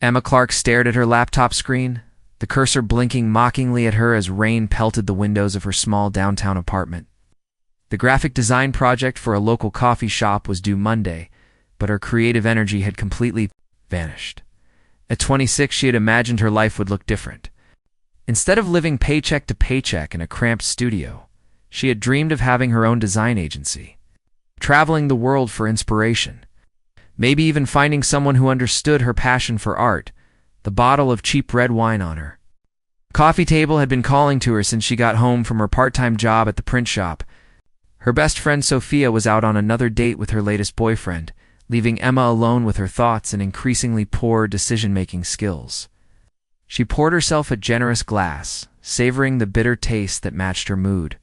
Emma Clark stared at her laptop screen, the cursor blinking mockingly at her as rain pelted the windows of her small downtown apartment. The graphic design project for a local coffee shop was due Monday, but her creative energy had completely vanished. At 26, she had imagined her life would look different. Instead of living paycheck to paycheck in a cramped studio, she had dreamed of having her own design agency, traveling the world for inspiration, maybe even finding someone who understood her passion for art, the bottle of cheap red wine on her. Coffee table had been calling to her since she got home from her part-time job at the print shop. Her best friend Sophia was out on another date with her latest boyfriend, leaving Emma alone with her thoughts and increasingly poor decision-making skills. She poured herself a generous glass, savoring the bitter taste that matched her mood.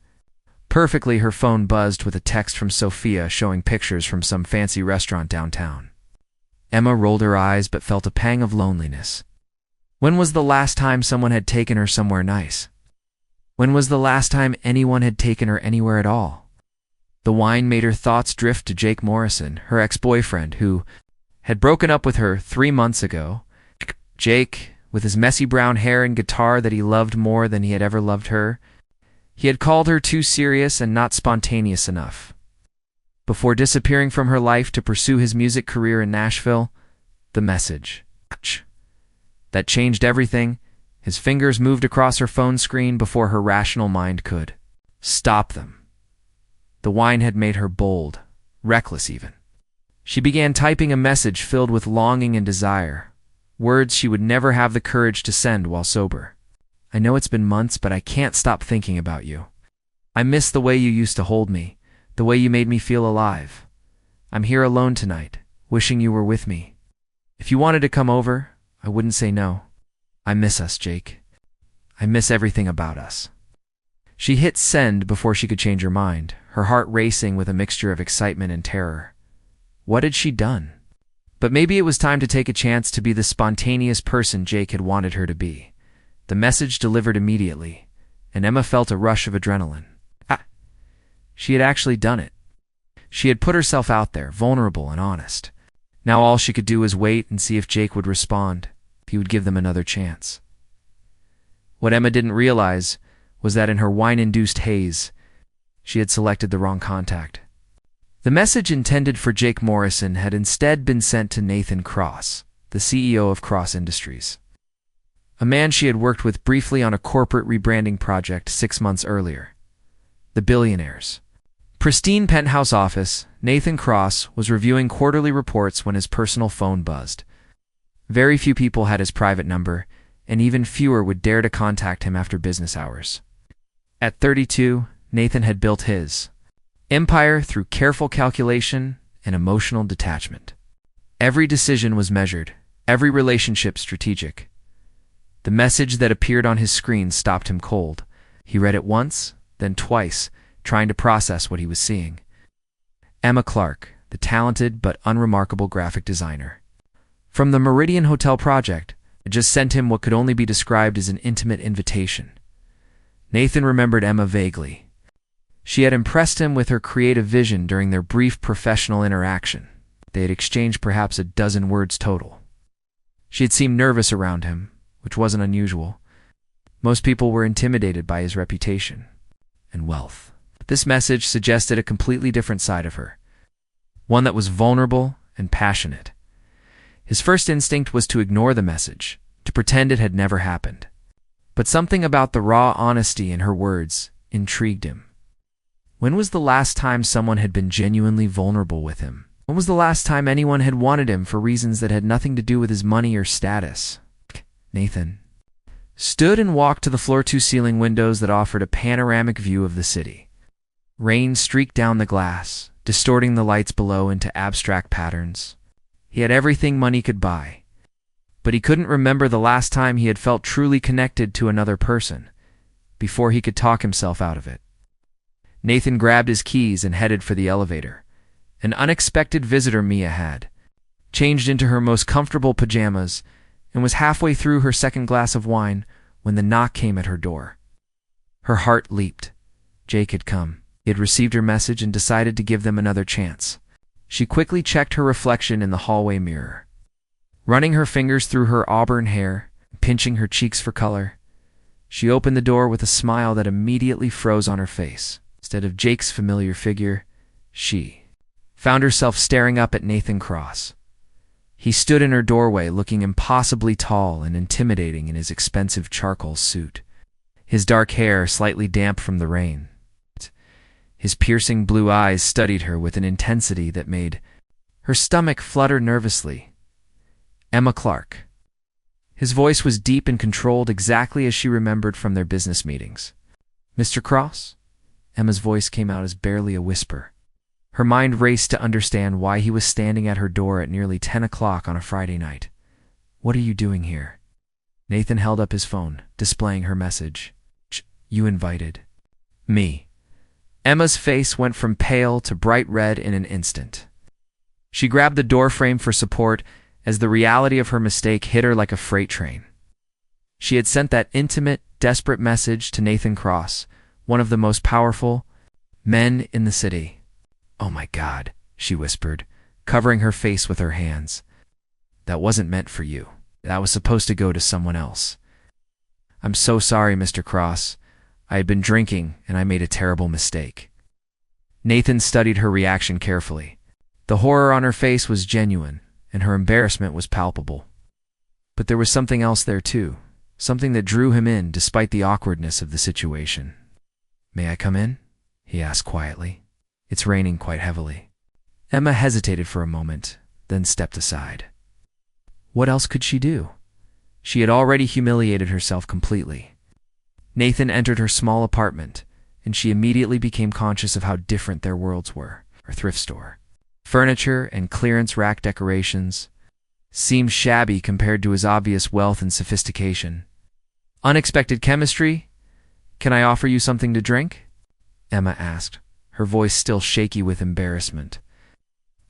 Perfectly, her phone buzzed with a text from Sophia showing pictures from some fancy restaurant downtown. Emma rolled her eyes but felt a pang of loneliness. When was the last time someone had taken her somewhere nice? When was the last time anyone had taken her anywhere at all? The wine made her thoughts drift to Jake Morrison, her ex-boyfriend, who had broken up with her 3 months ago. Jake, with his messy brown hair and guitar that he loved more than he had ever loved her, he had called her too serious and not spontaneous enough. Before disappearing from her life to pursue his music career in Nashville, the message that changed everything. His fingers moved across her phone screen before her rational mind could stop them. The wine had made her bold, reckless even. She began typing a message filled with longing and desire, words she would never have the courage to send while sober. I know it's been months, but I can't stop thinking about you. I miss the way you used to hold me, the way you made me feel alive. I'm here alone tonight, wishing you were with me. If you wanted to come over, I wouldn't say no. I miss us, Jake. I miss everything about us. She hit send before she could change her mind, her heart racing with a mixture of excitement and terror. What had she done? But maybe it was time to take a chance to be the spontaneous person Jake had wanted her to be. The message delivered immediately, and Emma felt a rush of adrenaline. She had actually done it. She had put herself out there, vulnerable and honest. Now all she could do was wait and see if Jake would respond, if he would give them another chance. What Emma didn't realize was that in her wine-induced haze, she had selected the wrong contact. The message intended for Jake Morrison had instead been sent to Nathan Cross, the CEO of Cross Industries, a man she had worked with briefly on a corporate rebranding project 6 months earlier. The Billionaires. Pristine penthouse office, Nathan Cross was reviewing quarterly reports when his personal phone buzzed. Very few people had his private number, and even fewer would dare to contact him after business hours. At 32, Nathan had built his empire through careful calculation and emotional detachment. Every decision was measured, every relationship strategic. The message that appeared on his screen stopped him cold. He read it once, then twice, trying to process what he was seeing. Emma Clark, the talented but unremarkable graphic designer. From the Meridian Hotel project, had just sent him what could only be described as an intimate invitation. Nathan remembered Emma vaguely. She had impressed him with her creative vision during their brief professional interaction. They had exchanged perhaps a dozen words total. She had seemed nervous around him, which wasn't unusual. Most people were intimidated by his reputation and wealth. This message suggested a completely different side of her, one that was vulnerable and passionate. His first instinct was to ignore the message, to pretend it had never happened. But something about the raw honesty in her words intrigued him. When was the last time someone had been genuinely vulnerable with him? When was the last time anyone had wanted him for reasons that had nothing to do with his money or status? Nathan stood and walked to the floor-to-ceiling windows that offered a panoramic view of the city. Rain streaked down the glass, distorting the lights below into abstract patterns. He had everything money could buy, but he couldn't remember the last time he had felt truly connected to another person, before he could talk himself out of it. Nathan grabbed his keys and headed for the elevator. An unexpected visitor Mia had changed into her most comfortable pajamas and was halfway through her second glass of wine when the knock came at her door. Her heart leaped. Jake had come. He had received her message and decided to give them another chance. She quickly checked her reflection in the hallway mirror. Running her fingers through her auburn hair, pinching her cheeks for color, she opened the door with a smile that immediately froze on her face. Instead of Jake's familiar figure, she found herself staring up at Nathan Cross. He stood in her doorway looking impossibly tall and intimidating in his expensive charcoal suit, his dark hair slightly damp from the rain. His piercing blue eyes studied her with an intensity that made her stomach flutter nervously. Emma Clark. His voice was deep and controlled, exactly as she remembered from their business meetings. Mr. Cross? Emma's voice came out as barely a whisper. Her mind raced to understand why he was standing at her door at nearly 10 o'clock on a Friday night. What are you doing here? Nathan held up his phone, displaying her message. You invited me. Emma's face went from pale to bright red in an instant. She grabbed the doorframe for support as the reality of her mistake hit her like a freight train. She had sent that intimate, desperate message to Nathan Cross, one of the most powerful men in the city. Oh my God, she whispered, covering her face with her hands. That wasn't meant for you. That was supposed to go to someone else. I'm so sorry, Mr. Cross. I had been drinking and I made a terrible mistake. Nathan studied her reaction carefully. The horror on her face was genuine, and her embarrassment was palpable. But there was something else there too, something that drew him in despite the awkwardness of the situation. May I come in? He asked quietly. It's raining quite heavily. Emma hesitated for a moment, then stepped aside. What else could she do? She had already humiliated herself completely. Nathan entered her small apartment, and she immediately became conscious of how different their worlds were. Her thrift store, furniture and clearance rack decorations, seemed shabby compared to his obvious wealth and sophistication. Unexpected chemistry? Can I offer you something to drink? Emma asked, her voice still shaky with embarrassment.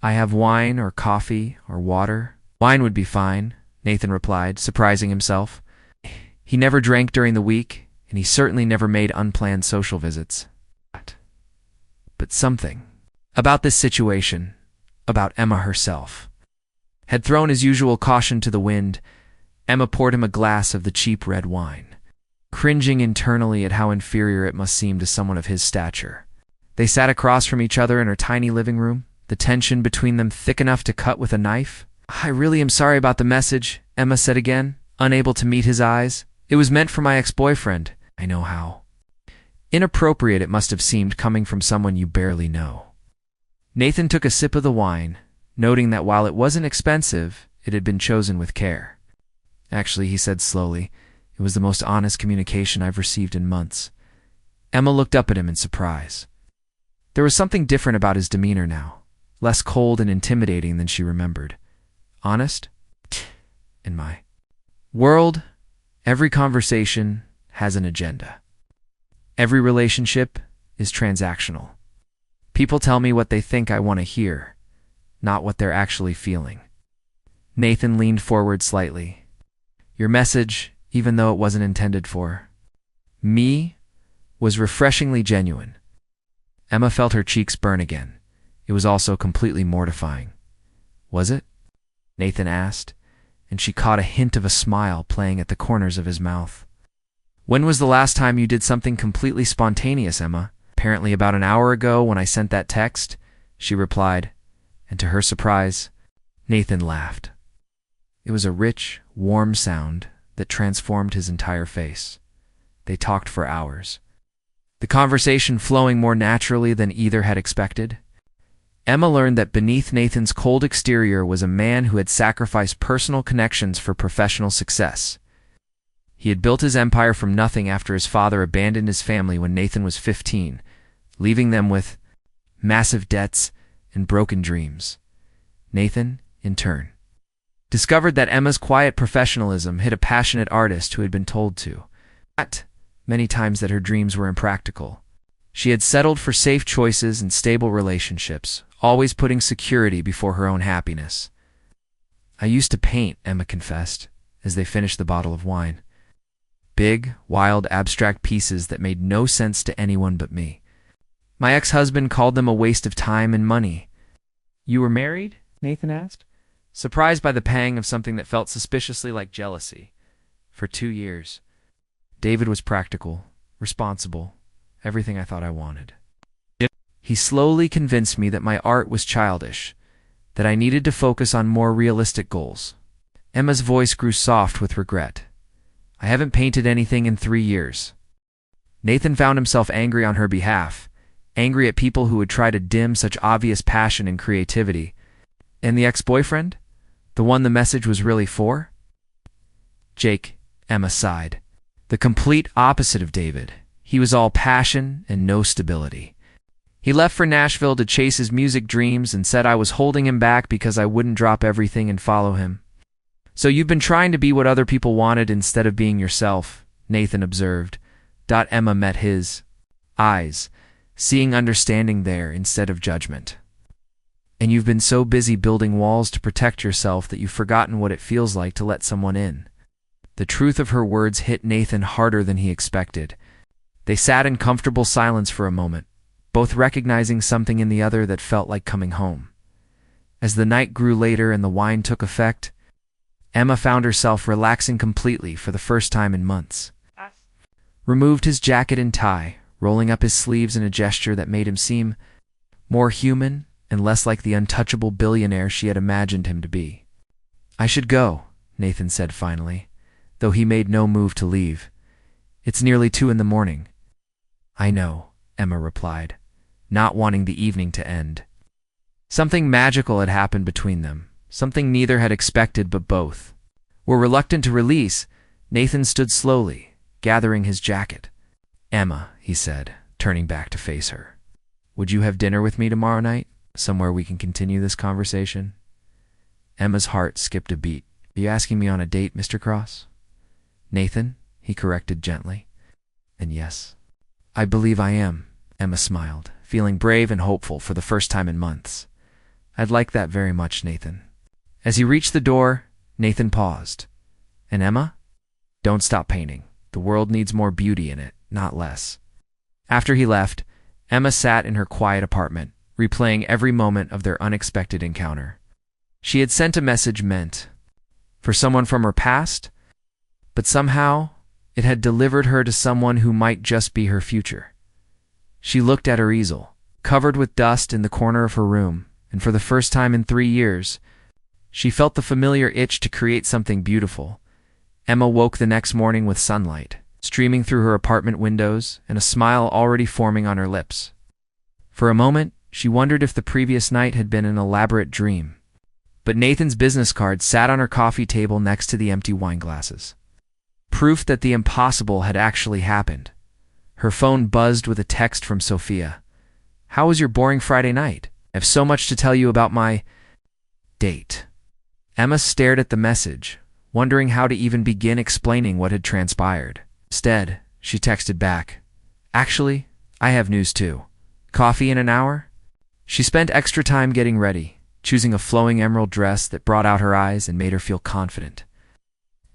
I have wine or coffee or water. Wine would be fine, Nathan replied, surprising himself. He never drank during the week, and he certainly never made unplanned social visits. But something about this situation, about Emma herself, had thrown his usual caution to the wind. Emma poured him a glass of the cheap red wine, cringing internally at how inferior it must seem to someone of his stature. They sat across from each other in her tiny living room, the tension between them thick enough to cut with a knife. I really am sorry about the message, Emma said again, unable to meet his eyes. It was meant for my ex-boyfriend. I know how inappropriate it must have seemed coming from someone you barely know. Nathan took a sip of the wine, noting that while it wasn't expensive, it had been chosen with care. Actually, he said slowly, it was the most honest communication I've received in months. Emma looked up at him in surprise. There was something different about his demeanor now, less cold and intimidating than she remembered. Honest? In my world, every conversation has an agenda. Every relationship is transactional. People tell me what they think I want to hear, not what they're actually feeling. Nathan leaned forward slightly. Your message, even though it wasn't intended for me, was refreshingly genuine. Emma felt her cheeks burn again. It was also completely mortifying. Was it? Nathan asked, and she caught a hint of a smile playing at the corners of his mouth. When was the last time you did something completely spontaneous, Emma? Apparently about an hour ago when I sent that text, she replied, and to her surprise, Nathan laughed. It was a rich, warm sound that transformed his entire face. They talked for hours, the conversation flowing more naturally than either had expected. Emma learned that beneath Nathan's cold exterior was a man who had sacrificed personal connections for professional success. He had built his empire from nothing after his father abandoned his family when Nathan was 15, leaving them with massive debts and broken dreams. Nathan, in turn, discovered that Emma's quiet professionalism hid a passionate artist who had been told to, many times, that her dreams were impractical. She had settled for safe choices and stable relationships, always putting security before her own happiness. I used to paint, Emma confessed, as they finished the bottle of wine. Big, wild, abstract pieces that made no sense to anyone but me. My ex-husband called them a waste of time and money. You were married? Nathan asked, surprised by the pang of something that felt suspiciously like jealousy. For 2 years, David was practical, responsible, everything I thought I wanted. He slowly convinced me that my art was childish, that I needed to focus on more realistic goals. Emma's voice grew soft with regret. I haven't painted anything in 3 years. Nathan found himself angry on her behalf, angry at people who would try to dim such obvious passion and creativity. And the ex-boyfriend? The one the message was really for? Jake, Emma sighed. The complete opposite of David. He was all passion and no stability. He left for Nashville to chase his music dreams and said I was holding him back because I wouldn't drop everything and follow him. So you've been trying to be what other people wanted instead of being yourself, Nathan observed. Emma met his eyes, seeing understanding there instead of judgment. And you've been so busy building walls to protect yourself that you've forgotten what it feels like to let someone in. The truth of her words hit Nathan harder than he expected. They sat in comfortable silence for a moment, both recognizing something in the other that felt like coming home. As the night grew later and the wine took effect, Emma found herself relaxing completely for the first time in months. Removed his jacket and tie, rolling up his sleeves in a gesture that made him seem more human and less like the untouchable billionaire she had imagined him to be. I should go, Nathan said finally, though he made no move to leave. It's nearly 2 in the morning. I know, Emma replied, not wanting the evening to end. Something magical had happened between them, something neither had expected but both. Were reluctant to release, Nathan stood slowly, gathering his jacket. Emma, he said, turning back to face her. Would you have dinner with me tomorrow night? Somewhere we can continue this conversation? Emma's heart skipped a beat. Are you asking me on a date, Mr. Cross? Nathan, he corrected gently. And yes, I believe I am, Emma smiled, feeling brave and hopeful for the first time in months. I'd like that very much, Nathan. As he reached the door, Nathan paused. And Emma? Don't stop painting. The world needs more beauty in it, not less. After he left, Emma sat in her quiet apartment, replaying every moment of their unexpected encounter. She had sent a message meant for someone from her past, but somehow it had delivered her to someone who might just be her future. She looked at her easel, covered with dust in the corner of her room, and for the first time in 3 years, she felt the familiar itch to create something beautiful. Emma woke the next morning with sunlight streaming through her apartment windows and a smile already forming on her lips. For a moment, she wondered if the previous night had been an elaborate dream. But Nathan's business card sat on her coffee table next to the empty wine glasses. Proof that the impossible had actually happened. Her phone buzzed with a text from Sophia. How was your boring Friday night? I have so much to tell you about my date. Emma stared at the message, wondering how to even begin explaining what had transpired. Instead, she texted back, Actually, I have news too. Coffee in an hour? She spent extra time getting ready, choosing a flowing emerald dress that brought out her eyes and made her feel confident.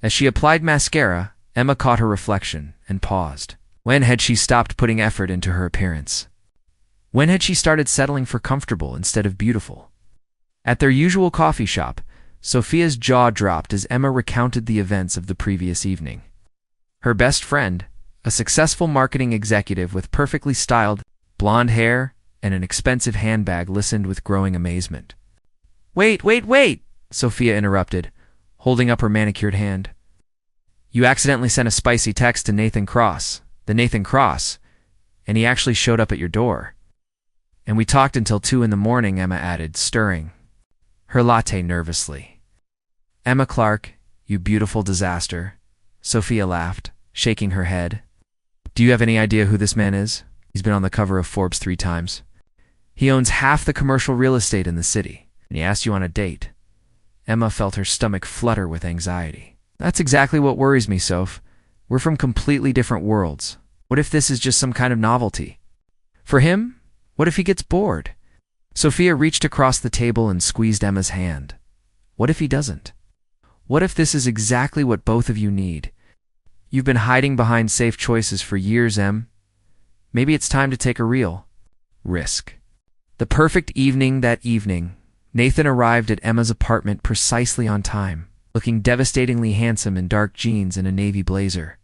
As she applied mascara, Emma caught her reflection and paused. When had she stopped putting effort into her appearance? When had she started settling for comfortable instead of beautiful? At their usual coffee shop, Sophia's jaw dropped as Emma recounted the events of the previous evening. Her best friend, a successful marketing executive with perfectly styled blonde hair and an expensive handbag, listened with growing amazement. Wait, Sophia interrupted, holding up her manicured hand. You accidentally sent a spicy text to Nathan Cross, and he actually showed up at your door. And we talked until 2 in the morning, Emma added, stirring her latte nervously. Emma Clark, you beautiful disaster, Sophia laughed, shaking her head. Do you have any idea who this man is? He's been on the cover of Forbes 3 times. He owns half the commercial real estate in the city, and he asked you on a date. Emma felt her stomach flutter with anxiety. That's exactly what worries me, Soph. We're from completely different worlds. What if this is just some kind of novelty? For him, what if he gets bored? Sophia reached across the table and squeezed Emma's hand. What if he doesn't? What if this is exactly what both of you need? You've been hiding behind safe choices for years, Em. Maybe it's time to take a real risk. The perfect evening that evening, Nathan arrived at Emma's apartment precisely on time, looking devastatingly handsome in dark jeans and a navy blazer.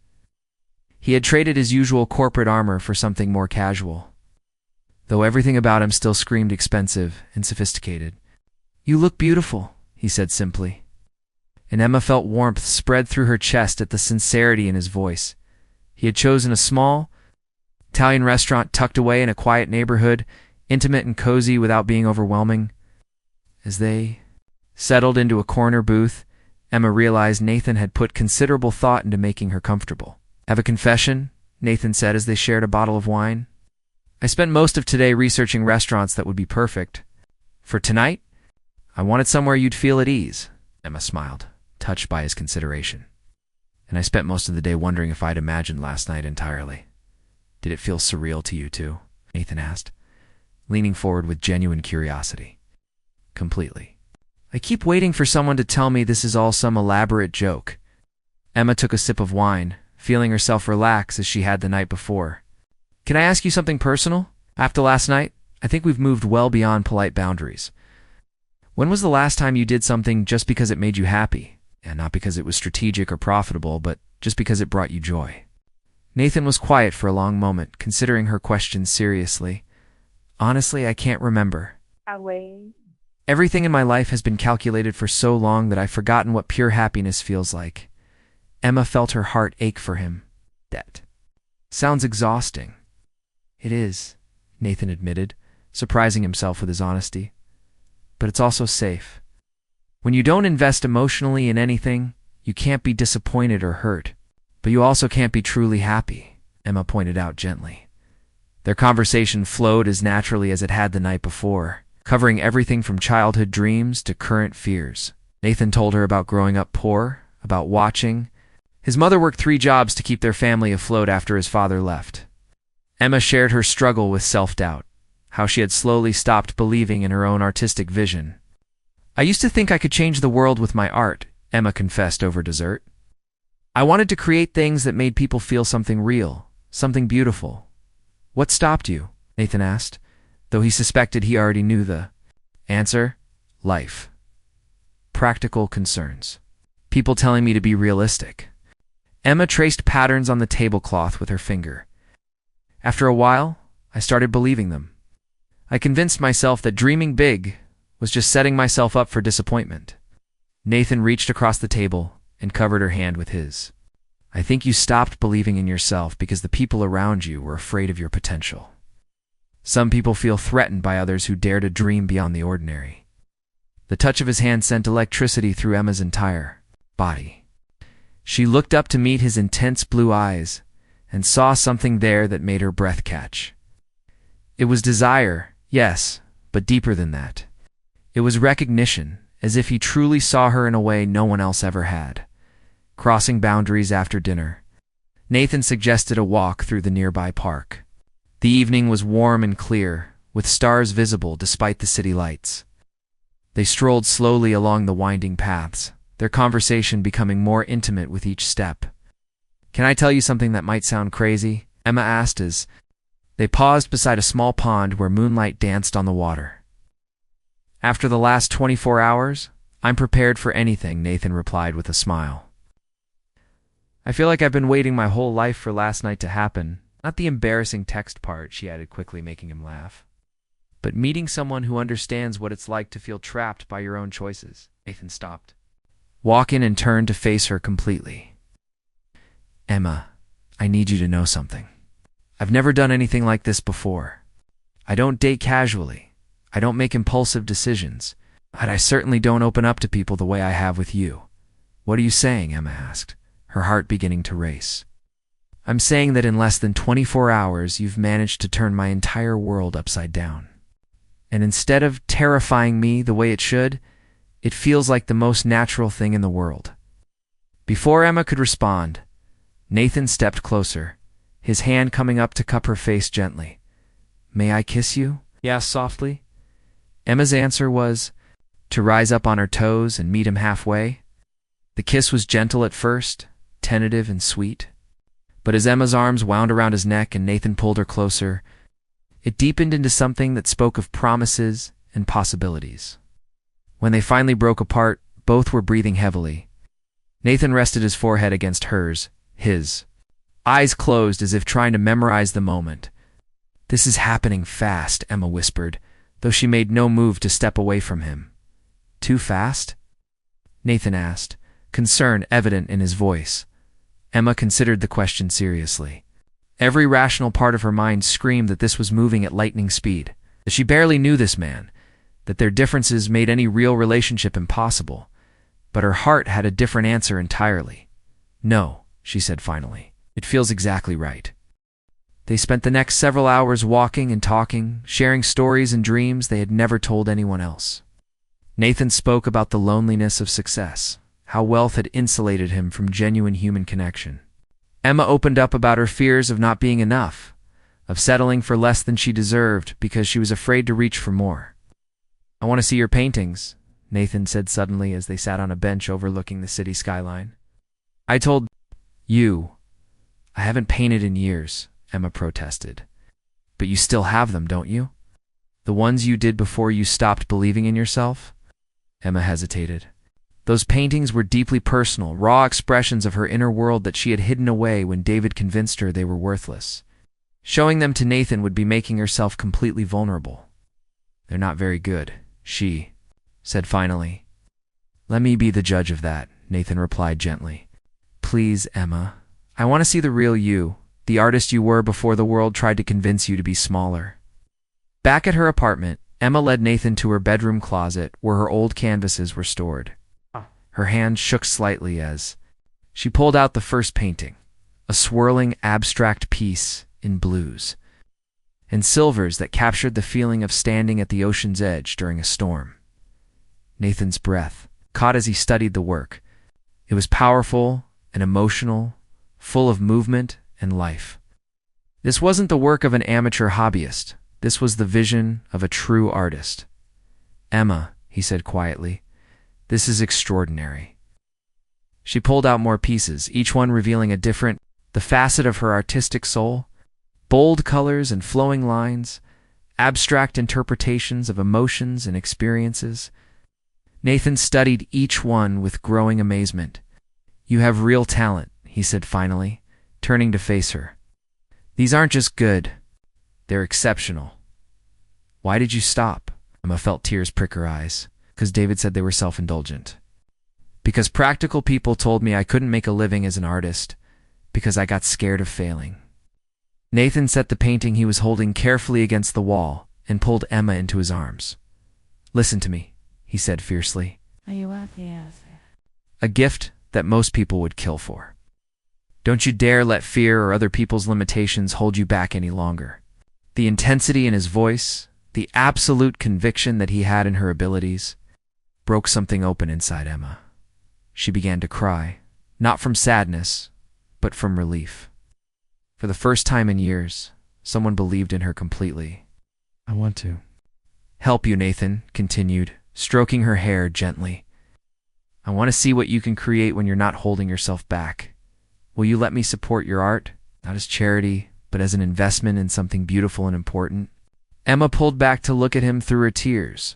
He had traded his usual corporate armor for something more casual, though everything about him still screamed expensive and sophisticated. "You look beautiful," he said simply, and Emma felt warmth spread through her chest at the sincerity in his voice. He had chosen a small Italian restaurant tucked away in a quiet neighborhood, intimate and cozy without being overwhelming. As they settled into a corner booth, Emma realized Nathan had put considerable thought into making her comfortable. "Have a confession?" Nathan said as they shared a bottle of wine. "I spent most of today researching restaurants that would be perfect. For tonight, I wanted somewhere you'd feel at ease." Emma smiled, touched by his consideration. "And I spent most of the day wondering if I'd imagined last night entirely." "Did it feel surreal to you too?" Nathan asked, leaning forward with genuine curiosity. "Completely. I keep waiting for someone to tell me this is all some elaborate joke." Emma took a sip of wine, feeling herself relax as she had the night before. "Can I ask you something personal? After last night, I think we've moved well beyond polite boundaries. When was the last time you did something just because it made you happy? And not because it was strategic or profitable, but just because it brought you joy?" Nathan was quiet for a long moment, considering her question seriously. "Honestly, I can't remember. Everything in my life has been calculated for so long that I've forgotten what pure happiness feels like." Emma felt her heart ache for him. "That sounds exhausting." "It is," Nathan admitted, surprising himself with his honesty. "But it's also safe. When you don't invest emotionally in anything, you can't be disappointed or hurt. But you also can't be truly happy," Emma pointed out gently. Their conversation flowed as naturally as it had the night before, covering everything from childhood dreams to current fears. Nathan told her about growing up poor, about watching. His mother worked 3 jobs to keep their family afloat after his father left. Emma shared her struggle with self-doubt, how she had slowly stopped believing in her own artistic vision. "I used to think I could change the world with my art," Emma confessed over dessert. "I wanted to create things that made people feel something real, something beautiful." "What stopped you?" Nathan asked, though he suspected he already knew the answer. "Life. Practical concerns. People telling me to be realistic." Emma traced patterns on the tablecloth with her finger. "After a while, I started believing them. I convinced myself that dreaming big was just setting myself up for disappointment." Nathan reached across the table and covered her hand with his. "I think you stopped believing in yourself because the people around you were afraid of your potential. Some people feel threatened by others who dare to dream beyond the ordinary." The touch of his hand sent electricity through Emma's entire body. She looked up to meet his intense blue eyes and saw something there that made her breath catch. It was desire, yes, but deeper than that. It was recognition, as if he truly saw her in a way no one else ever had. Crossing boundaries after dinner, Nathan suggested a walk through the nearby park. The evening was warm and clear, with stars visible despite the city lights. They strolled slowly along the winding paths, their conversation becoming more intimate with each step. "Can I tell you something that might sound crazy?" Emma asked as they paused beside a small pond where moonlight danced on the water. "After the last 24 hours, I'm prepared for anything," Nathan replied with a smile. "I feel like I've been waiting my whole life for last night to happen. Not the embarrassing text part," she added quickly, making him laugh. "But meeting someone who understands what it's like to feel trapped by your own choices." Nathan stopped, walked in and turned to face her completely. "Emma, I need you to know something. I've never done anything like this before. I don't date casually. I don't make impulsive decisions. And I certainly don't open up to people the way I have with you." "What are you saying?" Emma asked, her heart beginning to race. "I'm saying that in less than 24 hours, you've managed to turn my entire world upside down. And instead of terrifying me the way it should, it feels like the most natural thing in the world." Before Emma could respond, Nathan stepped closer, his hand coming up to cup her face gently. "May I kiss you?" he asked softly. Emma's answer was to rise up on her toes and meet him halfway. The kiss was gentle at first, tentative and sweet. But as Emma's arms wound around his neck and Nathan pulled her closer, it deepened into something that spoke of promises and possibilities. When they finally broke apart, both were breathing heavily. Nathan rested his forehead against hers, his eyes closed as if trying to memorize the moment. "This is happening fast," Emma whispered, though she made no move to step away from him. "Too fast?" Nathan asked, concern evident in his voice. Emma considered the question seriously. Every rational part of her mind screamed that this was moving at lightning speed, that she barely knew this man, that their differences made any real relationship impossible. But her heart had a different answer entirely. "No," she said finally. "It feels exactly right." They spent the next several hours walking and talking, sharing stories and dreams they had never told anyone else. Nathan spoke about the loneliness of success, how wealth had insulated him from genuine human connection. Emma opened up about her fears of not being enough, of settling for less than she deserved because she was afraid to reach for more. "I want to see your paintings," Nathan said suddenly as they sat on a bench overlooking the city skyline. "I told you I haven't painted in years," Emma protested. "But you still have them, don't you? The ones you did before you stopped believing in yourself?" Emma hesitated. Those paintings were deeply personal, raw expressions of her inner world that she had hidden away when David convinced her they were worthless. Showing them to Nathan would be making herself completely vulnerable. "They're not very good," she said finally. "Let me be the judge of that," Nathan replied gently. "Please, Emma. I want to see the real you, the artist you were before the world tried to convince you to be smaller." Back at her apartment, Emma led Nathan to her bedroom closet where her old canvases were stored. Her hand shook slightly as she pulled out the first painting, a swirling abstract piece in blues and silvers that captured the feeling of standing at the ocean's edge during a storm. Nathan's breath caught as he studied the work. It was powerful and emotional, full of movement and life. This wasn't the work of an amateur hobbyist. This was the vision of a true artist. "Emma," he said quietly, "this is extraordinary." She pulled out more pieces, each one revealing the facet of her artistic soul. Bold colors and flowing lines, abstract interpretations of emotions and experiences. Nathan studied each one with growing amazement. "You have real talent," he said finally, turning to face her. "These aren't just good, they're exceptional." "Why did you stop?" Emma felt tears prick her eyes. "Because David said they were self-indulgent. Because practical people told me I couldn't make a living as an artist. Because I got scared of failing." Nathan set the painting he was holding carefully against the wall and pulled Emma into his arms. "Listen to me," he said fiercely. "A gift that most people would kill for. Don't you dare let fear or other people's limitations hold you back any longer." The intensity in his voice, the absolute conviction that he had in her abilities, broke something open inside Emma. She began to cry, not from sadness, but from relief. For the first time in years, someone believed in her completely. "I want to help you," Nathan continued, stroking her hair gently. "I want to see what you can create when you're not holding yourself back. Will you let me support your art, not as charity, but as an investment in something beautiful and important?" Emma pulled back to look at him through her tears.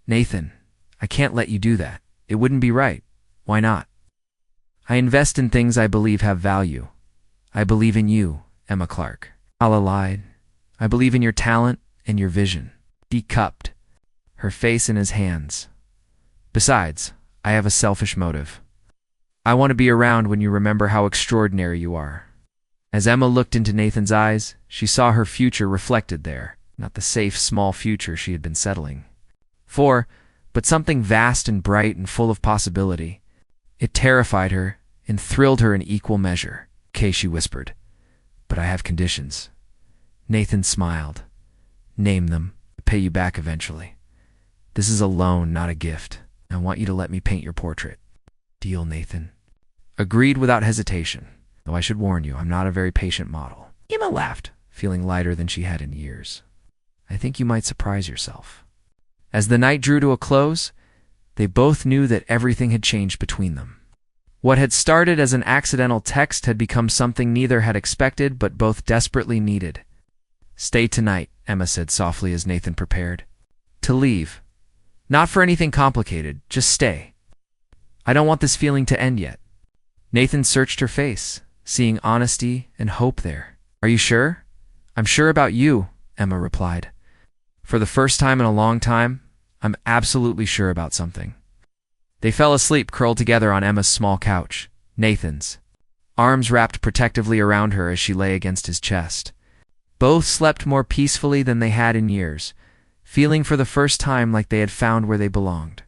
"Nathan, I can't let you do that. It wouldn't be right. Why not?" "I invest in things I believe have value. I believe in you, Emma Clark." Ala lied. "I believe in your talent and your vision." He cupped her face in his hands. "Besides, I have a selfish motive. I want to be around when you remember how extraordinary you are." As Emma looked into Nathan's eyes, she saw her future reflected there, not the safe, small future she had been settling for, but something vast and bright and full of possibility. It terrified her and thrilled her in equal measure. "Okay," she whispered, "but I have conditions." Nathan smiled. "Name them. I'll pay you back eventually. This is a loan, not a gift. I want you to let me paint your portrait." "Deal, Nathan." Agreed without hesitation, though I should warn you, I'm not a very patient model. Emma laughed, feeling lighter than she had in years. "I think you might surprise yourself." As the night drew to a close, they both knew that everything had changed between them. What had started as an accidental text had become something neither had expected but both desperately needed. "Stay tonight," Emma said softly as Nathan prepared to leave. Not for anything complicated, just stay. I don't want this feeling to end yet. Nathan searched her face, seeing honesty and hope there. Are you sure? I'm sure about you, Emma replied. For the first time in a long time, I'm absolutely sure about something. They fell asleep curled together on Emma's small couch, Nathan's, arms wrapped protectively around her as she lay against his chest. Both slept more peacefully than they had in years, feeling for the first time like they had found where they belonged.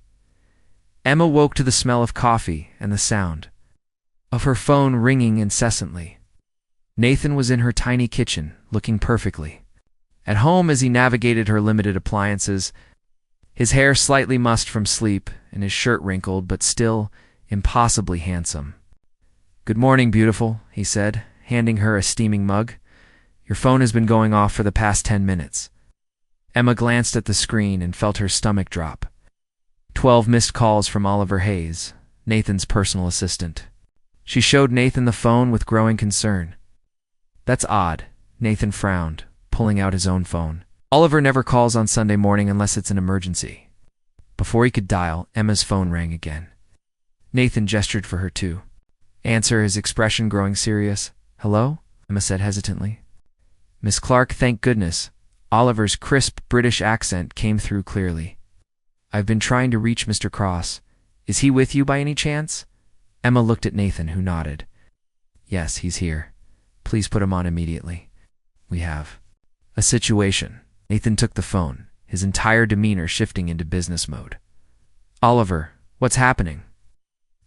Emma woke to the smell of coffee and the sound of her phone ringing incessantly. Nathan was in her tiny kitchen, looking perfectly at home as he navigated her limited appliances, his hair slightly mussed from sleep and his shirt wrinkled but still impossibly handsome. "Good morning, beautiful," he said, handing her a steaming mug. "Your phone has been going off for the past 10 minutes. Emma glanced at the screen and felt her stomach drop. 12 missed calls from Oliver Hayes, Nathan's personal assistant. She showed Nathan the phone with growing concern. "That's odd," Nathan frowned, pulling out his own phone. "Oliver never calls on Sunday morning unless it's an emergency." Before he could dial, Emma's phone rang again. Nathan gestured for her to answer, his expression growing serious. "Hello?" Emma said hesitantly. "Miss Clark, thank goodness." Oliver's crisp British accent came through clearly. "I've been trying to reach Mr. Cross. Is he with you by any chance?" Emma looked at Nathan, who nodded. "Yes, he's here. Please put him on immediately. We have a situation." Nathan took the phone, his entire demeanor shifting into business mode. "Oliver, what's happening?"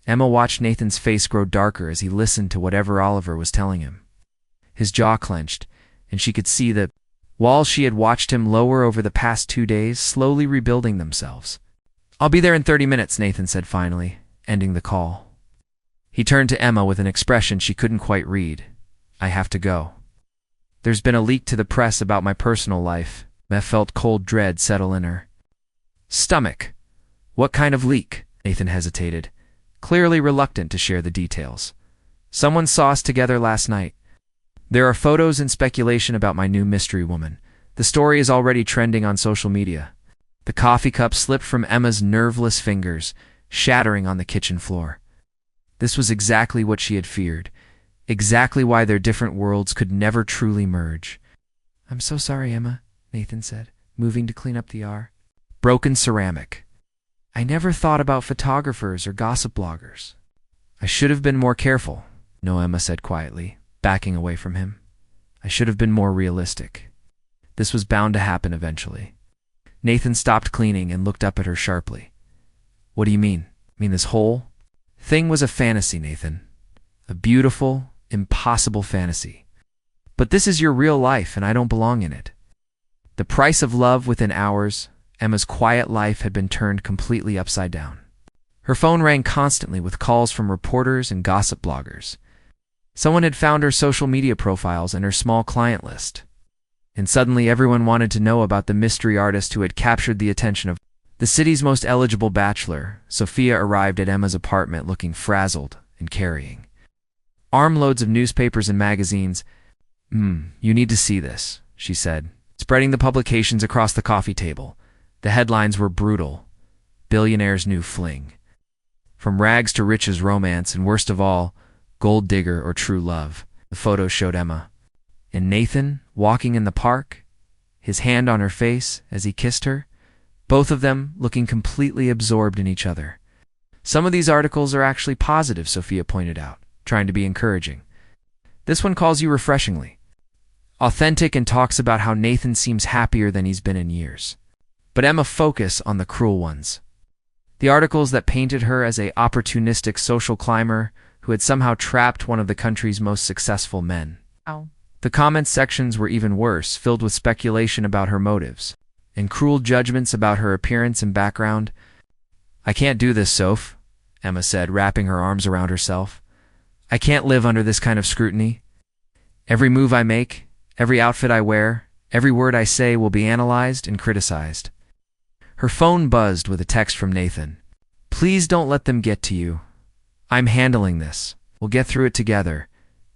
Emma watched Nathan's face grow darker as he listened to whatever Oliver was telling him. His jaw clenched, and she could see the walls she had watched him lower over the past 2 days slowly rebuilding themselves. "I'll be there in 30 minutes, Nathan said finally, ending the call. He turned to Emma with an expression she couldn't quite read. "I have to go. There's been a leak to the press about my personal life." Emma felt cold dread settle in her stomach. "What kind of leak?" Nathan hesitated, clearly reluctant to share the details. "Someone saw us together last night. There are photos and speculation about my new mystery woman. The story is already trending on social media." The coffee cup slipped from Emma's nerveless fingers, shattering on the kitchen floor. This was exactly what she had feared, exactly why their different worlds could never truly merge. "I'm so sorry, Emma," Nathan said, moving to clean up the broken ceramic. "I never thought about photographers or gossip bloggers. I should have been more careful," No, Emma said quietly, backing away from him. "I should have been more realistic. This was bound to happen eventually." Nathan stopped cleaning and looked up at her sharply. "What do you mean? Mean this whole thing was a fantasy, Nathan. A beautiful, impossible fantasy. But this is your real life and I don't belong in it." The price of love within hours, Emma's quiet life had been turned completely upside down. Her phone rang constantly with calls from reporters and gossip bloggers. Someone had found her social media profiles and her small client list. And suddenly everyone wanted to know about the mystery artist who had captured the attention of the city's most eligible bachelor. Sophia arrived at Emma's apartment looking frazzled and carrying armloads of newspapers and magazines. You need to see this," she said, spreading the publications across the coffee table. The headlines were brutal. "Billionaire's new fling. From rags to riches romance, and worst of all, gold digger or true love." The photos showed Emma and Nathan walking in the park, his hand on her face as he kissed her, both of them looking completely absorbed in each other. "Some of these articles are actually positive," Sophia pointed out, trying to be encouraging. "This one calls you refreshingly authentic and talks about how Nathan seems happier than he's been in years." But Emma focused on the cruel ones. The articles that painted her as a opportunistic social climber who had somehow trapped one of the country's most successful men. The comment sections were even worse, filled with speculation about her motives and cruel judgments about her appearance and background. "I can't do this, Soph," Emma said, wrapping her arms around herself. "I can't live under this kind of scrutiny. Every move I make, every outfit I wear, every word I say will be analyzed and criticized." Her phone buzzed with a text from Nathan. "Please don't let them get to you. I'm handling this. We'll get through it together."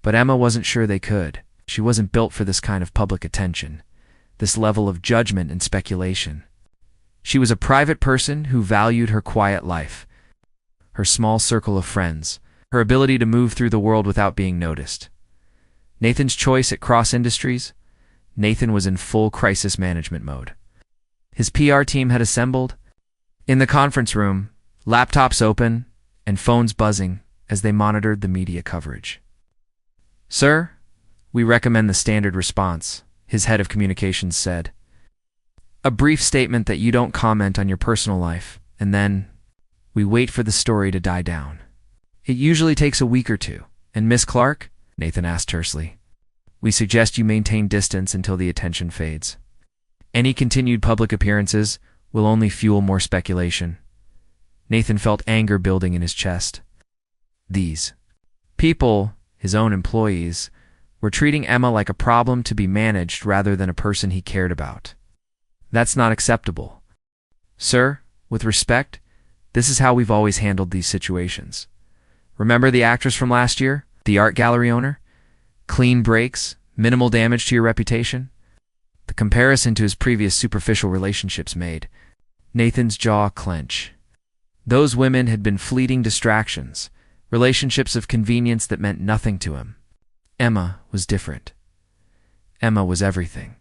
But Emma wasn't sure they could. She wasn't built for this kind of public attention, this level of judgment and speculation. She was a private person who valued her quiet life, her small circle of friends, her ability to move through the world without being noticed. Nathan's choice at Cross Industries? Nathan was in full crisis management mode. His PR team had assembled. In the conference room, laptops open and phones buzzing as they monitored the media coverage. "Sir, we recommend the standard response," his head of communications said. "A brief statement that you don't comment on your personal life, and then we wait for the story to die down. It usually takes a week or two. And Miss Clark?" Nathan asked tersely. "We suggest you maintain distance until the attention fades. Any continued public appearances will only fuel more speculation." Nathan felt anger building in his chest. These people, his own employees, were treating Emma like a problem to be managed rather than a person he cared about. That's not acceptable. "Sir, with respect, this is how we've always handled these situations. Remember the actress from last year? The art gallery owner? Clean breaks, minimal damage to your reputation?" The comparison to his previous superficial relationships made Nathan's jaw clench. Those women had been fleeting distractions, relationships of convenience that meant nothing to him. Emma was different. Emma was everything.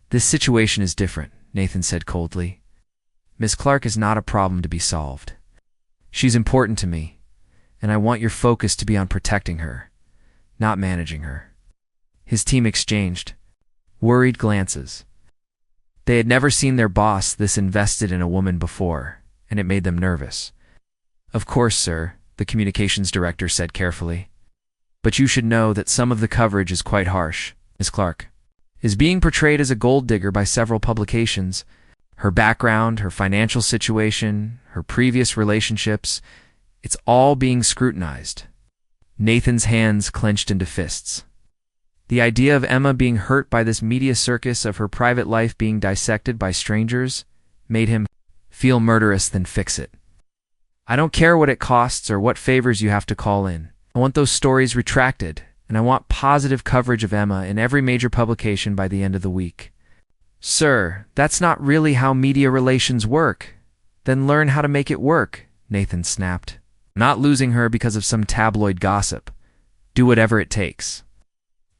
"This situation is different," Nathan said coldly. "Miss Clark is not a problem to be solved. She's important to me, and I want your focus to be on protecting her, not managing her." His team exchanged worried glances. They had never seen their boss this invested in a woman before, and it made them nervous. "Of course, sir," the communications director said carefully. "But you should know that some of the coverage is quite harsh. Miss Clark is being portrayed as a gold digger by several publications. Her background, her financial situation, her previous relationships, it's all being scrutinized." Nathan's hands clenched into fists. The idea of Emma being hurt by this media circus of her private life being dissected by strangers made him feel murderous than fix it. "I don't care what it costs or what favors you have to call in. I want those stories retracted, and I want positive coverage of Emma in every major publication by the end of the week." "Sir, that's not really how media relations work. Then learn how to make it work," Nathan snapped. "Not losing her because of some tabloid gossip. Do whatever it takes."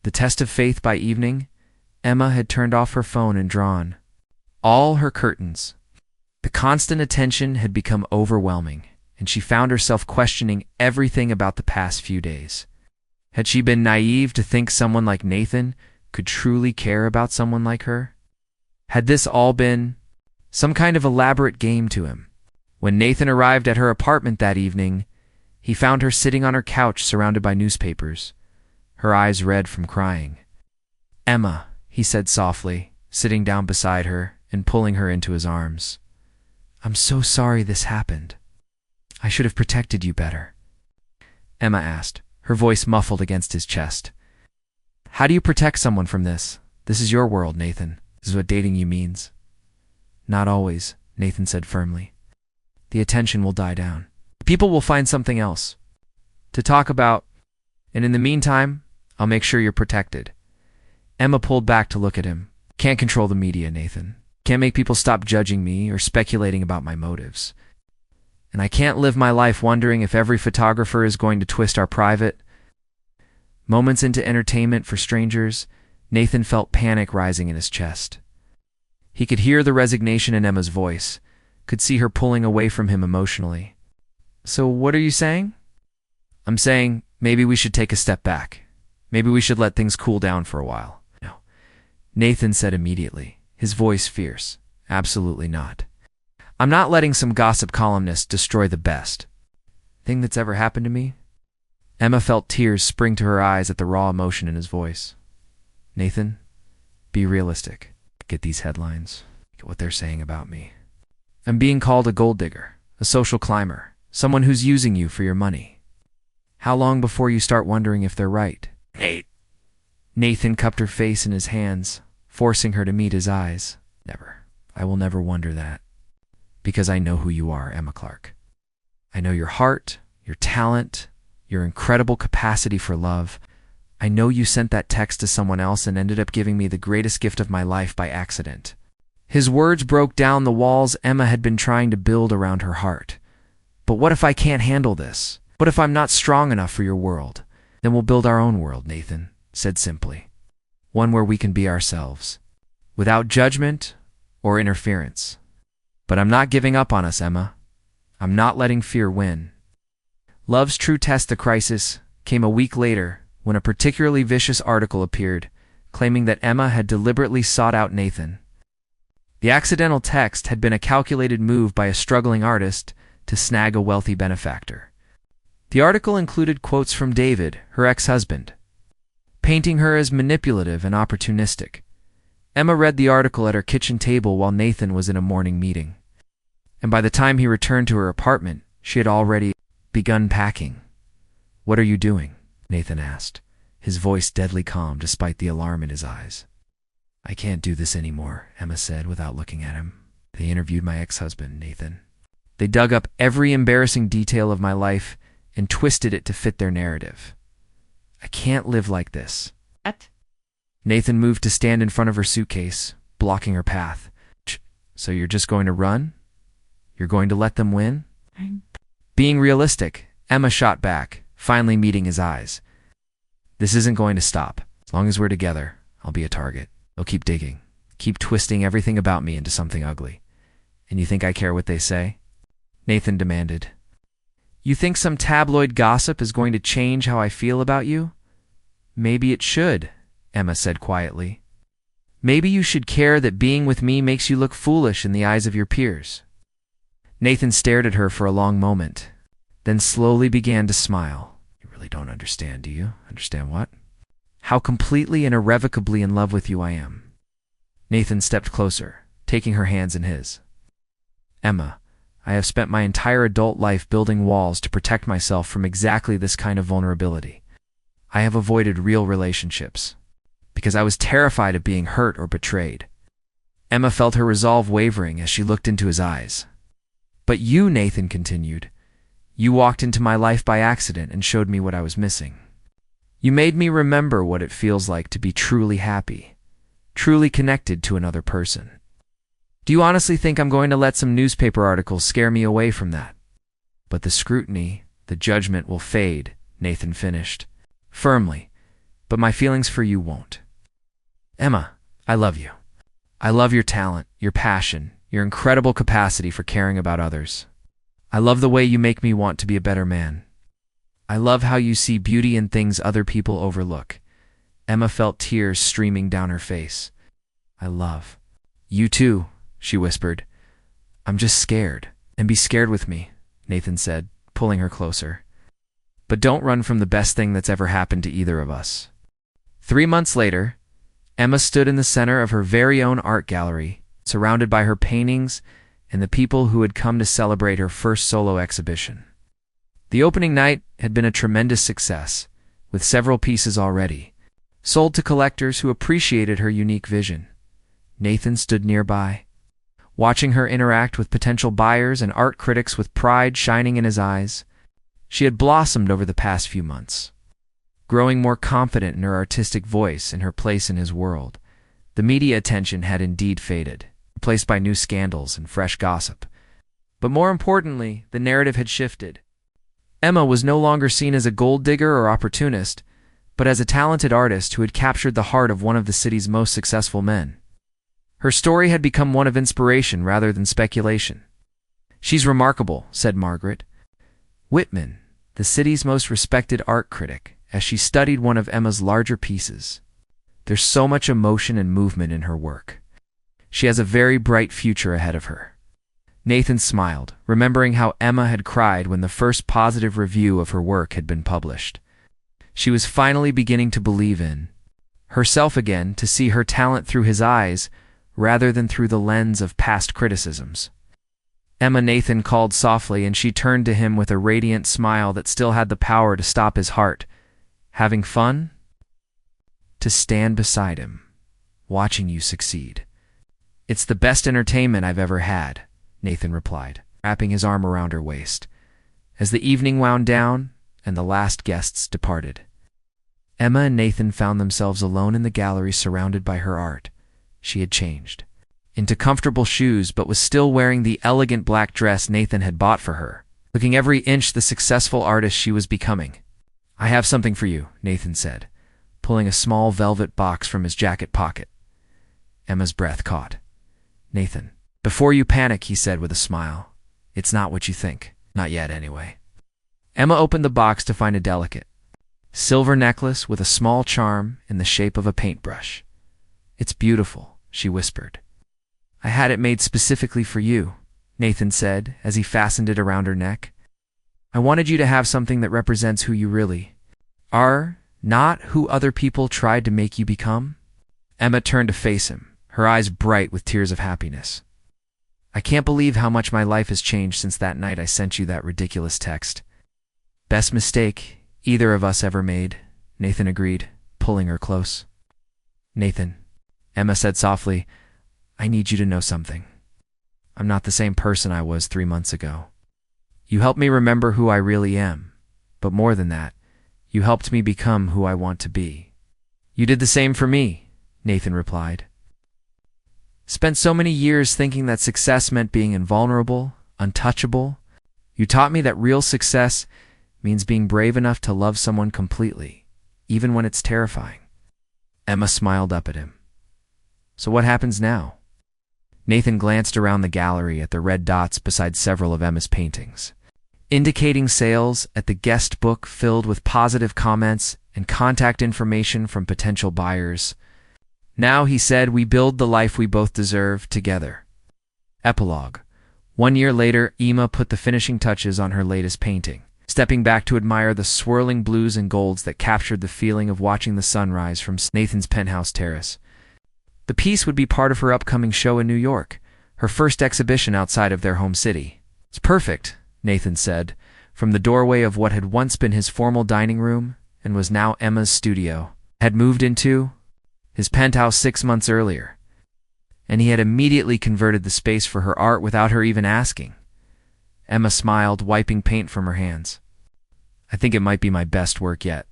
The test of faith by evening, Emma had turned off her phone and drawn all her curtains. The constant attention had become overwhelming, and she found herself questioning everything about the past few days. Had she been naive to think someone like Nathan could truly care about someone like her? Had this all been some kind of elaborate game to him? When Nathan arrived at her apartment that evening, he found her sitting on her couch surrounded by newspapers, her eyes red from crying. "Emma," he said softly, sitting down beside her and pulling her into his arms. "I'm so sorry this happened. I should have protected you better." Emma asked, her voice muffled against his chest. "How do you protect someone from this? This is your world, Nathan. This is what dating you means." "Not always," Nathan said firmly. "The attention will die down. People will find something else to talk about, and in the meantime, I'll make sure you're protected." Emma pulled back to look at him. "Can't control the media, Nathan. Can't make people stop judging me or speculating about my motives. And I can't live my life wondering if every photographer is going to twist our private." Moments into entertainment for strangers, Nathan felt panic rising in his chest. He could hear the resignation in Emma's voice, could see her pulling away from him emotionally. "So what are you saying?" "I'm saying maybe we should take a step back. Maybe we should let things cool down for a while." "No," Nathan said immediately, his voice fierce. "Absolutely not. I'm not letting some gossip columnist destroy the best thing that's ever happened to me." Emma felt tears spring to her eyes at the raw emotion in his voice. "Nathan, be realistic. Get these headlines. Get what they're saying about me. I'm being called a gold digger, a social climber, someone who's using you for your money. How long before you start wondering if they're right?" "Nate." Nathan cupped her face in his hands, forcing her to meet his eyes. "Never. I will never wonder that. Because I know who you are, Emma Clark. I know your heart, your talent, your incredible capacity for love. I know you sent that text to someone else and ended up giving me the greatest gift of my life by accident. His words broke down the walls Emma had been trying to build around her heart. But what if I can't handle this? What if I'm not strong enough for your world? Then we'll build our own world, Nathan said simply. One where we can be ourselves, without judgment or interference. But I'm not giving up on us, Emma. I'm not letting fear win. Love's true test, the crisis, came a week later when a particularly vicious article appeared, claiming that Emma had deliberately sought out Nathan. The accidental text had been a calculated move by a struggling artist to snag a wealthy benefactor. The article included quotes from David, her ex-husband, painting her as manipulative and opportunistic. Emma read the article at her kitchen table while Nathan was in a morning meeting. And by the time he returned to her apartment, she had already begun packing. "What are you doing?" Nathan asked, his voice deadly calm despite the alarm in his eyes. "I can't do this anymore," Emma said without looking at him. "They interviewed my ex-husband, Nathan. They dug up every embarrassing detail of my life and twisted it to fit their narrative. I can't live like this." What? Nathan moved to stand in front of her suitcase, blocking her path. "So you're just going to run? You're going to let them win?" Being realistic, Emma shot back, finally meeting his eyes. "This isn't going to stop. As long as we're together, I'll be a target. They'll keep digging, keep twisting everything about me into something ugly. And you think I care what they say?" Nathan demanded. "You think some tabloid gossip is going to change how I feel about you? Maybe it should," Emma said quietly. "Maybe you should care that being with me makes you look foolish in the eyes of your peers." Nathan stared at her for a long moment, then slowly began to smile. "You really don't understand, do you? Understand what?" "How completely and irrevocably in love with you I am." Nathan stepped closer, taking her hands in his. "Emma, I have spent my entire adult life building walls to protect myself from exactly this kind of vulnerability. I have avoided real relationships because I was terrified of being hurt or betrayed." Emma felt her resolve wavering as she looked into his eyes. "But you," Nathan continued, "you walked into my life by accident and showed me what I was missing. You made me remember what it feels like to be truly happy, truly connected to another person. Do you honestly think I'm going to let some newspaper articles scare me away from that?" "But the scrutiny, the judgment will fade," Nathan finished, firmly, "but my feelings for you won't. Emma, I love you. I love your talent, your passion, your incredible capacity for caring about others. I love the way you make me want to be a better man. I love how you see beauty in things other people overlook." Emma felt tears streaming down her face. "I love you too," she whispered. "I'm just scared." "And be scared with me," Nathan said, pulling her closer. "But don't run from the best thing that's ever happened to either of us." 3 months later, Emma stood in the center of her very own art gallery, surrounded by her paintings and the people who had come to celebrate her first solo exhibition. The opening night had been a tremendous success, with several pieces already sold to collectors who appreciated her unique vision. Nathan stood nearby, watching her interact with potential buyers and art critics with pride shining in his eyes. She had blossomed over the past few months, growing more confident in her artistic voice and her place in his world. The media attention had indeed faded, replaced by new scandals and fresh gossip. But more importantly, the narrative had shifted. Emma was no longer seen as a gold digger or opportunist, but as a talented artist who had captured the heart of one of the city's most successful men. Her story had become one of inspiration rather than speculation. "She's remarkable," said Margaret Whitman, the city's most respected art critic, as she studied one of Emma's larger pieces. "There's so much emotion and movement in her work. She has a very bright future ahead of her." Nathan smiled, remembering how Emma had cried when the first positive review of her work had been published. She was finally beginning to believe in herself again, to see her talent through his eyes rather than through the lens of past criticisms. "Emma," Nathan called softly, and she turned to him with a radiant smile that still had the power to stop his heart. "Having fun?" "To stand beside him, watching you succeed. It's the best entertainment I've ever had," Nathan replied, wrapping his arm around her waist. As the evening wound down and the last guests departed, Emma and Nathan found themselves alone in the gallery surrounded by her art. She had changed. into comfortable shoes but was still wearing the elegant black dress Nathan had bought for her, looking every inch the successful artist she was becoming. "I have something for you," Nathan said, pulling a small velvet box from his jacket pocket. Emma's breath caught. "Nathan, before you panic," he said with a smile. "It's not what you think. Not yet, anyway." Emma opened the box to find a delicate silver necklace with a small charm in the shape of a paintbrush. "It's beautiful," she whispered. "I had it made specifically for you," Nathan said as he fastened it around her neck. "I wanted you to have something that represents who you really are, not who other people tried to make you become." Emma turned to face him, her eyes bright with tears of happiness. "I can't believe how much my life has changed since that night I sent you that ridiculous text." "Best mistake either of us ever made," Nathan agreed, pulling her close. "Nathan," Emma said softly, "I need you to know something. I'm not the same person I was 3 months ago. You helped me remember who I really am, but more than that, you helped me become who I want to be." "You did the same for me," Nathan replied. "Spent so many years thinking that success meant being invulnerable, untouchable. You taught me that real success means being brave enough to love someone completely, even when it's terrifying." Emma smiled up at him. "So what happens now?" Nathan glanced around the gallery at the red dots beside several of Emma's paintings, indicating sales at the guest book filled with positive comments and contact information from potential buyers. "Now," he said, "we build the life we both deserve together." Epilogue. 1 year later, Emma put the finishing touches on her latest painting, stepping back to admire the swirling blues and golds that captured the feeling of watching the sunrise from Nathan's penthouse terrace. The piece would be part of her upcoming show in New York, her first exhibition outside of their home city. "It's perfect," Nathan said, from the doorway of what had once been his formal dining room and was now Emma's studio. Had moved into his penthouse 6 months earlier, and he had immediately converted the space for her art without her even asking. Emma smiled, wiping paint from her hands. "I think it might be my best work yet."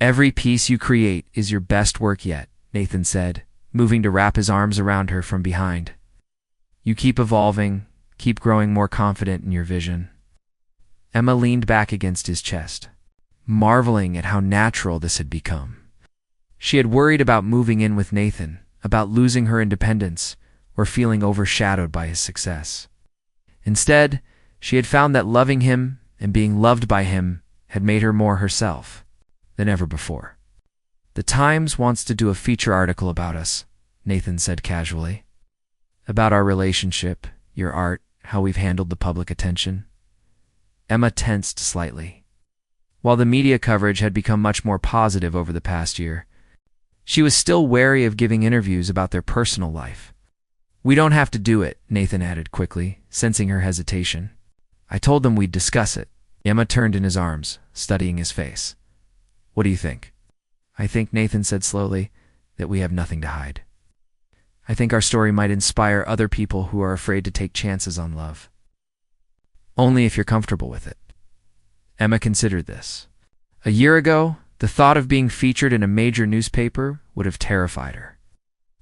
"Every piece you create is your best work yet," Nathan said, moving to wrap his arms around her from behind. "You keep evolving, keep growing more confident in your vision." Emma leaned back against his chest, marveling at how natural this had become. She had worried about moving in with Nathan, about losing her independence, or feeling overshadowed by his success. Instead, she had found that loving him and being loved by him had made her more herself than ever before. "The Times wants to do a feature article about us," Nathan said casually. "About our relationship, your art, how we've handled the public attention." Emma tensed slightly. While the media coverage had become much more positive over the past year, she was still wary of giving interviews about their personal life. "We don't have to do it," Nathan added quickly, sensing her hesitation. "I told them we'd discuss it." Emma turned in his arms, studying his face. "What do you think?" "I think," Nathan said slowly, "that we have nothing to hide. I think our story might inspire other people who are afraid to take chances on love. Only if you're comfortable with it." Emma considered this. A year ago, the thought of being featured in a major newspaper would have terrified her.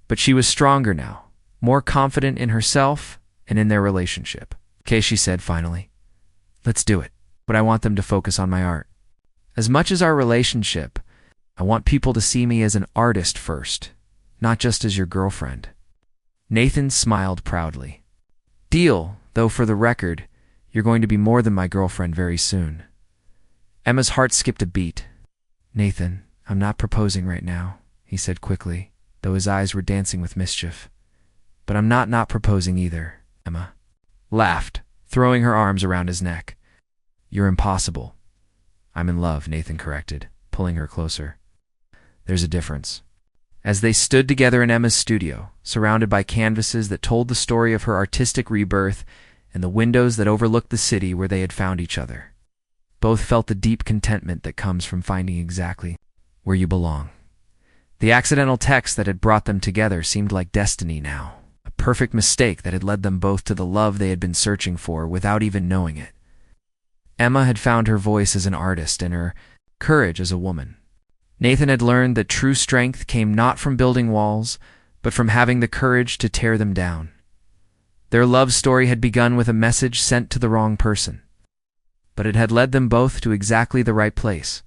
But she was stronger now, more confident in herself and in their relationship. "Okay," she said finally. "Let's do it. But I want them to focus on my art. As much as our relationship, I want people to see me as an artist first, not just as your girlfriend." Nathan smiled proudly. "Deal, though for the record, you're going to be more than my girlfriend very soon." Emma's heart skipped a beat. "Nathan, I'm not proposing right now," he said quickly, though his eyes were dancing with mischief. "But I'm not proposing either," Emma laughed, throwing her arms around his neck. "You're impossible." "I'm in love," Nathan corrected, pulling her closer. "There's a difference." As they stood together in Emma's studio, surrounded by canvases that told the story of her artistic rebirth and the windows that overlooked the city where they had found each other, both felt the deep contentment that comes from finding exactly where you belong. The accidental text that had brought them together seemed like destiny now, a perfect mistake that had led them both to the love they had been searching for without even knowing it. Emma had found her voice as an artist and her courage as a woman. Nathan had learned that true strength came not from building walls, but from having the courage to tear them down. Their love story had begun with a message sent to the wrong person, but it had led them both to exactly the right place.